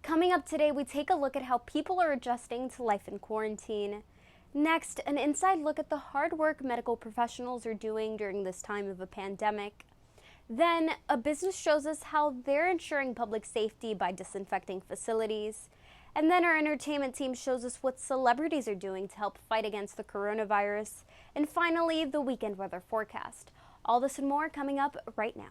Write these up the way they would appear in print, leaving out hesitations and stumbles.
Coming up today, we take a look at how people are adjusting to life in quarantine. Next, an inside look at the hard work medical professionals are doing during this time of a pandemic. Then, a business shows us how they're ensuring public safety by disinfecting facilities. And then our entertainment team shows us what celebrities are doing to help fight against the coronavirus. And finally, the weekend weather forecast. All this and more coming up right now.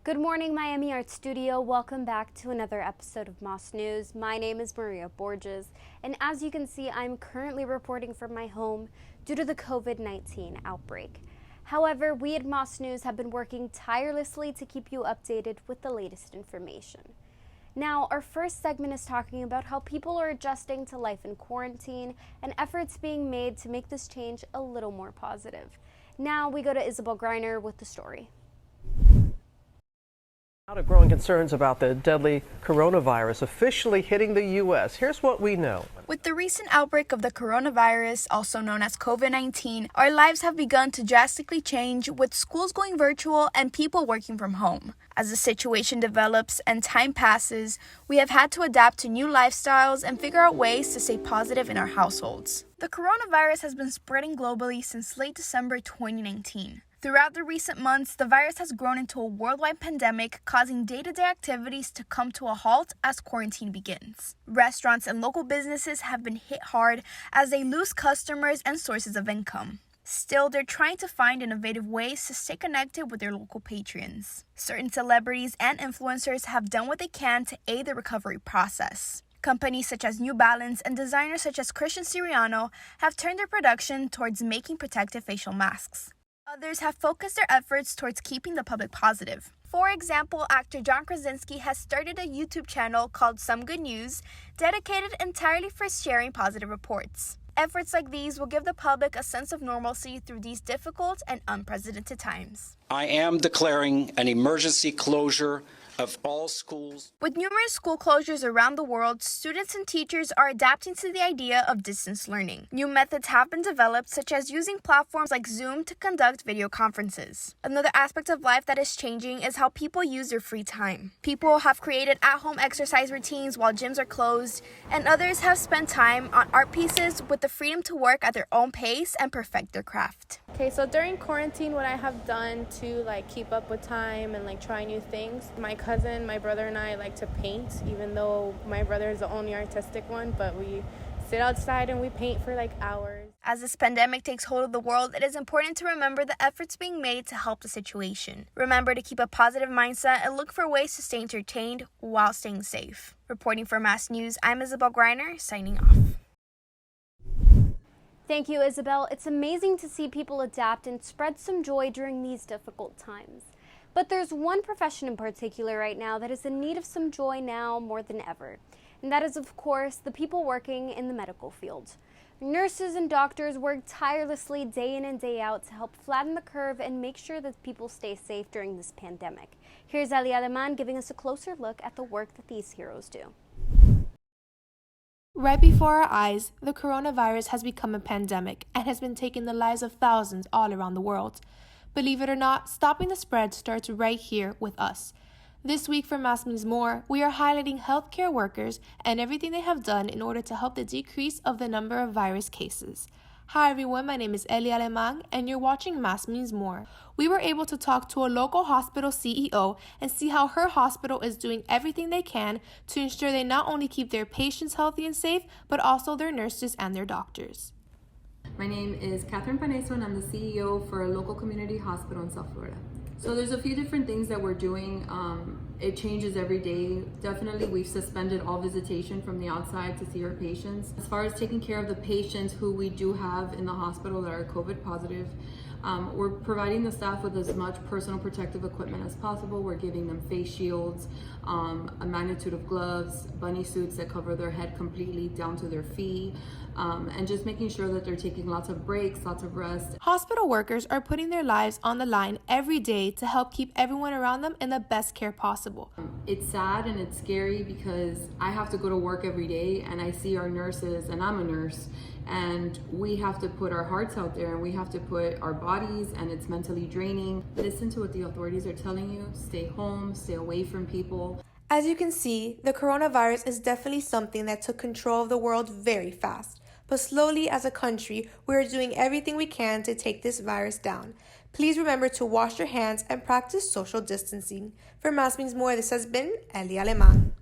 Good morning, Miami Art Studio. Welcome back to another episode of Moss News. My name is Maria Borges, and as you can see, I'm currently reporting from my home due to the COVID-19 outbreak. However, we at Moss News have been working tirelessly to keep you updated with the latest information. Now, our first segment is talking about how people are adjusting to life in quarantine and efforts being made to make this change a little more positive. Now, we go to Isabel Greiner with the story. Out of growing concerns about the deadly coronavirus officially hitting the U.S., here's what we know. With the recent outbreak of the coronavirus, also known as COVID-19, our lives have begun to drastically change, with schools going virtual and people working from home. As the situation develops and time passes, we have had to adapt to new lifestyles and figure out ways to stay positive in our households. The coronavirus has been spreading globally since late December 2019. Throughout the recent months, the virus has grown into a worldwide pandemic, causing day-to-day activities to come to a halt as quarantine begins. Restaurants and local businesses have been hit hard as they lose customers and sources of income. Still, they're trying to find innovative ways to stay connected with their local patrons. Certain celebrities and influencers have done what they can to aid the recovery process. Companies such as New Balance and designers such as Christian Siriano have turned their production towards making protective facial masks. Others have focused their efforts towards keeping the public positive. For example, actor John Krasinski has started a YouTube channel called Some Good News, dedicated entirely for sharing positive reports. Efforts like these will give the public a sense of normalcy through these difficult and unprecedented times. I am declaring an emergency closure of all schools. With numerous school closures around the world, students and teachers are adapting to the idea of distance learning. New methods have been developed, such as using platforms like Zoom to conduct video conferences. Another aspect of life that is changing is how people use their free time. People have created at-home exercise routines while gyms are closed, and others have spent time on art pieces with the freedom to work at their own pace and perfect their craft. Okay, so during quarantine, what I have done to keep up with time and try new things, my cousin, my brother and I like to paint, even though my brother is the only artistic one, but we sit outside and we paint for hours. As this pandemic takes hold of the world, it is important to remember the efforts being made to help the situation. Remember to keep a positive mindset and look for ways to stay entertained while staying safe. Reporting for Mass News, I'm Isabel Greiner, signing off. Thank you, Isabel. It's amazing to see people adapt and spread some joy during these difficult times. But there's one profession in particular right now that is in need of some joy now more than ever. And that is, of course, the people working in the medical field. Nurses and doctors work tirelessly day in and day out to help flatten the curve and make sure that people stay safe during this pandemic. Here's Ali Aleman giving us a closer look at the work that these heroes do. Right before our eyes, the coronavirus has become a pandemic and has been taking the lives of thousands all around the world. Believe it or not, stopping the spread starts right here with us. This week for Mass Means More, we are highlighting healthcare workers and everything they have done in order to help the decrease of the number of virus cases. Hi everyone, my name is Eli Alemang and you're watching Mass Means More. We were able to talk to a local hospital CEO and see how her hospital is doing everything they can to ensure they not only keep their patients healthy and safe, but also their nurses and their doctors. My name is Catherine Paneso and I'm the CEO for a local community hospital in South Florida. So there's a few different things that we're doing. It changes every day. Definitely we've suspended all visitation from the outside to see our patients. As far as taking care of the patients who we do have in the hospital that are COVID positive, we're providing the staff with as much personal protective equipment as possible. We're giving them face shields, a magnitude of gloves, bunny suits that cover their head completely down to their feet, and just making sure that they're taking lots of breaks, lots of rest. Hospital workers are putting their lives on the line every day to help keep everyone around them in the best care possible. It's sad and it's scary because I have to go to work every day and I see our nurses, and I'm a nurse, and we have to put our hearts out there and we have to put our bodies, and it's mentally draining. Listen to what the authorities are telling you. Stay home, stay away from people. As you can see, the coronavirus is definitely something that took control of the world very fast. But slowly as a country, we are doing everything we can to take this virus down. Please remember to wash your hands and practice social distancing. For Más Means More, this has been Eli Alemán.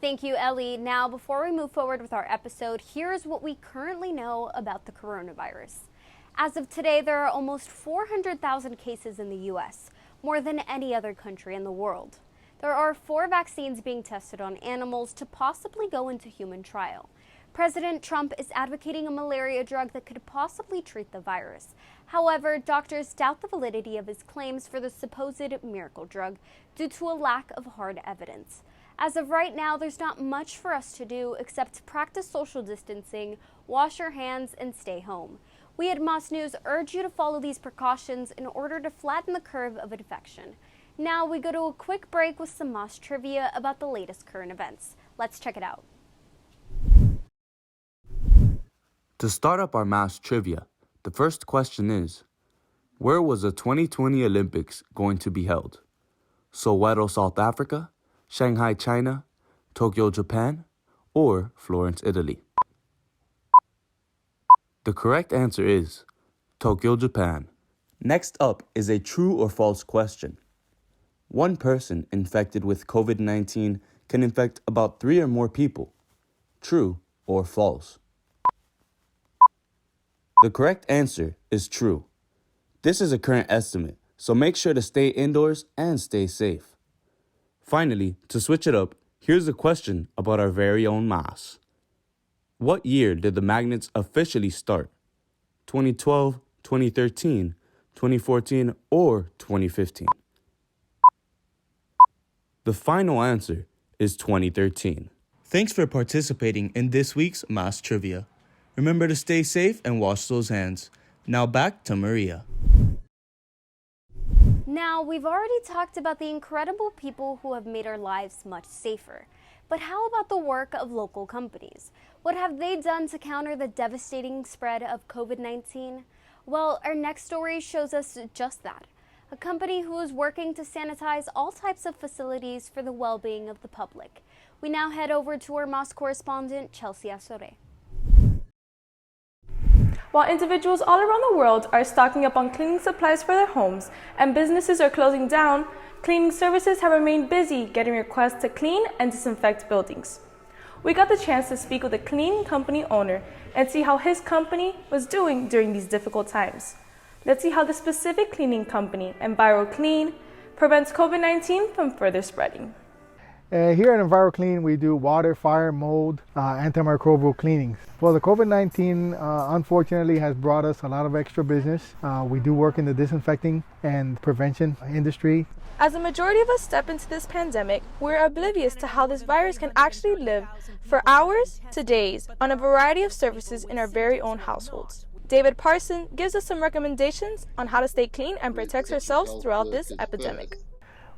Thank you, Ellie. Now, before we move forward with our episode, here's what we currently know about the coronavirus. As of today, there are almost 400,000 cases in the U.S., more than any other country in the world. There are 4 vaccines being tested on animals to possibly go into human trial. President Trump is advocating a malaria drug that could possibly treat the virus. However, doctors doubt the validity of his claims for the supposed miracle drug due to a lack of hard evidence. As of right now, there's not much for us to do except practice social distancing, wash your hands, and stay home. We at Más News urge you to follow these precautions in order to flatten the curve of infection. Now we go to a quick break with some Más trivia about the latest current events. Let's check it out. To start up our Más trivia, the first question is, where was the 2020 Olympics going to be held? Soweto, South Africa, Shanghai, China, Tokyo, Japan, or Florence, Italy? The correct answer is Tokyo, Japan. Next up is a true or false question. One person infected with COVID-19 can infect about 3 or more people. True or false? The correct answer is true. This is a current estimate, so make sure to stay indoors and stay safe. Finally, to switch it up, here's a question about our very own Más. What year did the magnets officially start? 2012, 2013, 2014, or 2015? The final answer is 2013. Thanks for participating in this week's Más Trivia. Remember to stay safe and wash those hands. Now back to Maria. Now, we've already talked about the incredible people who have made our lives much safer. But how about the work of local companies? What have they done to counter the devastating spread of COVID-19? Well, our next story shows us just that. A company who is working to sanitize all types of facilities for the well-being of the public. We now head over to our Más correspondent, Chelsy Asorey. While individuals all around the world are stocking up on cleaning supplies for their homes and businesses are closing down, cleaning services have remained busy getting requests to clean and disinfect buildings. We got the chance to speak with a cleaning company owner and see how his company was doing during these difficult times. Let's see how the specific cleaning company, Enviroclean, prevents COVID-19 from further spreading. Here at Enviroclean, we do water, fire, mold, antimicrobial cleanings. Well, the COVID-19 unfortunately has brought us a lot of extra business. We do work in the disinfecting and prevention industry. As the majority of us step into this pandemic, we're oblivious to how this virus can actually live for hours to days on a variety of surfaces in our very own households. David Parson gives us some recommendations on how to stay clean and protect ourselves throughout this epidemic.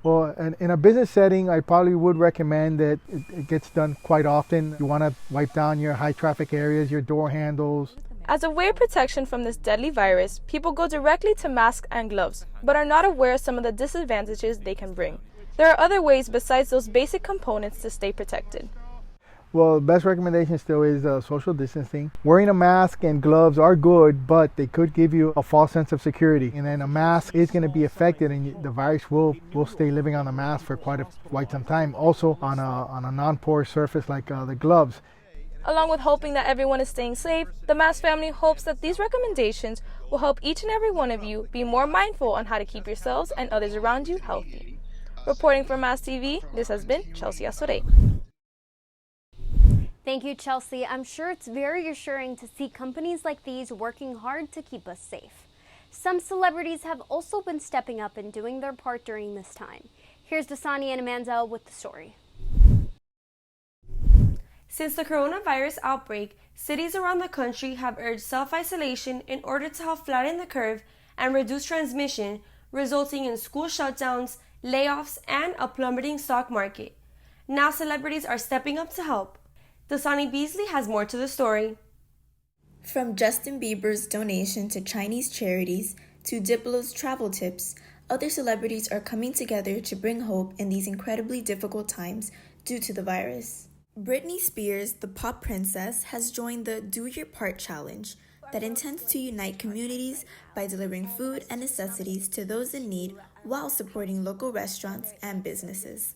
Well, in a business setting, I probably would recommend that it gets done quite often. You want to wipe down your high traffic areas, your door handles. As a way of protection from this deadly virus, people go directly to masks and gloves, but are not aware of some of the disadvantages they can bring. There are other ways besides those basic components to stay protected. Well, the best recommendation still is social distancing. Wearing a mask and gloves are good, but they could give you a false sense of security. And then a mask is going to be affected and the virus will stay living on the mask for quite some time. Also on a non-porous surface like the gloves. Along with hoping that everyone is staying safe, the Más family hopes that these recommendations will help each and every one of you be more mindful on how to keep yourselves and others around you healthy. Reporting for Más TV, this has been Chelsy Asorey. Thank you, Chelsy. I'm sure it's very reassuring to see companies like these working hard to keep us safe. Some celebrities have also been stepping up and doing their part during this time. Here's Dasani and Amanda with the story. Since the coronavirus outbreak, cities around the country have urged self-isolation in order to help flatten the curve and reduce transmission, resulting in school shutdowns, layoffs, and a plummeting stock market. Now celebrities are stepping up to help. Dasani Beasley has more to the story. From Justin Bieber's donation to Chinese charities to Diplo's travel tips, other celebrities are coming together to bring hope in these incredibly difficult times due to the virus. Britney Spears, the pop princess, has joined the Do Your Part challenge that intends to unite communities by delivering food and necessities to those in need while supporting local restaurants and businesses.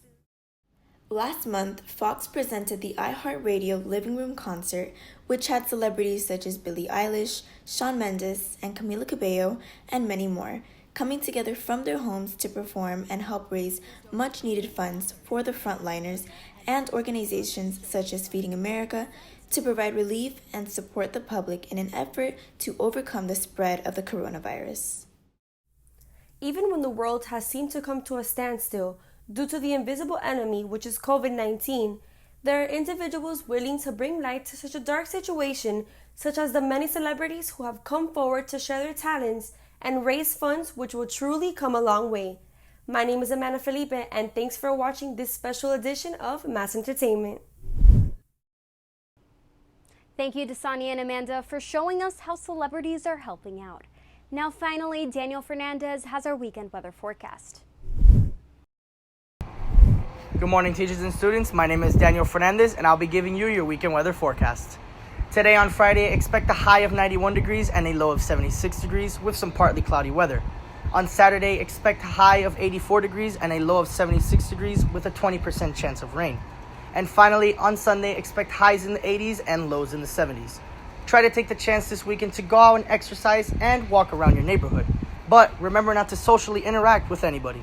Last month, Fox presented the iHeartRadio Living Room Concert, which had celebrities such as Billie Eilish, Shawn Mendes, and Camila Cabello, and many more, coming together from their homes to perform and help raise much-needed funds for the frontliners and organizations such as Feeding America to provide relief and support the public in an effort to overcome the spread of the coronavirus. Even when the world has seemed to come to a standstill due to the invisible enemy, which is COVID-19, there are individuals willing to bring light to such a dark situation, such as the many celebrities who have come forward to share their talents and raise funds, which will truly come a long way. My name is Amanda Felipe, and thanks for watching this special edition of Mass Entertainment. Thank you, Dasani and Amanda, for showing us how celebrities are helping out. Now, finally, Daniel Fernandez has our weekend weather forecast. Good morning, teachers and students. My name is Daniel Fernandez, and I'll be giving you your weekend weather forecast. Today on Friday, expect a high of 91 degrees and a low of 76 degrees with some partly cloudy weather. On Saturday, expect a high of 84 degrees and a low of 76 degrees with a 20% chance of rain. And finally, on Sunday, expect highs in the 80s and lows in the 70s. Try to take the chance this weekend to go out and exercise and walk around your neighborhood. But remember not to socially interact with anybody.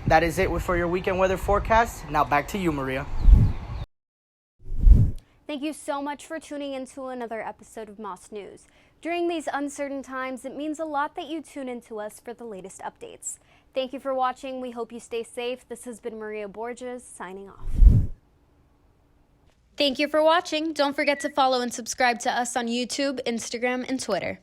That is it for your weekend weather forecast. Now back to you, Maria. Thank you so much for tuning into another episode of Moss News. During these uncertain times, it means a lot that you tune into us for the latest updates. Thank you for watching. We hope you stay safe. This has been Maria Borges signing off. Thank you for watching. Don't forget to follow and subscribe to us on YouTube, Instagram, and Twitter.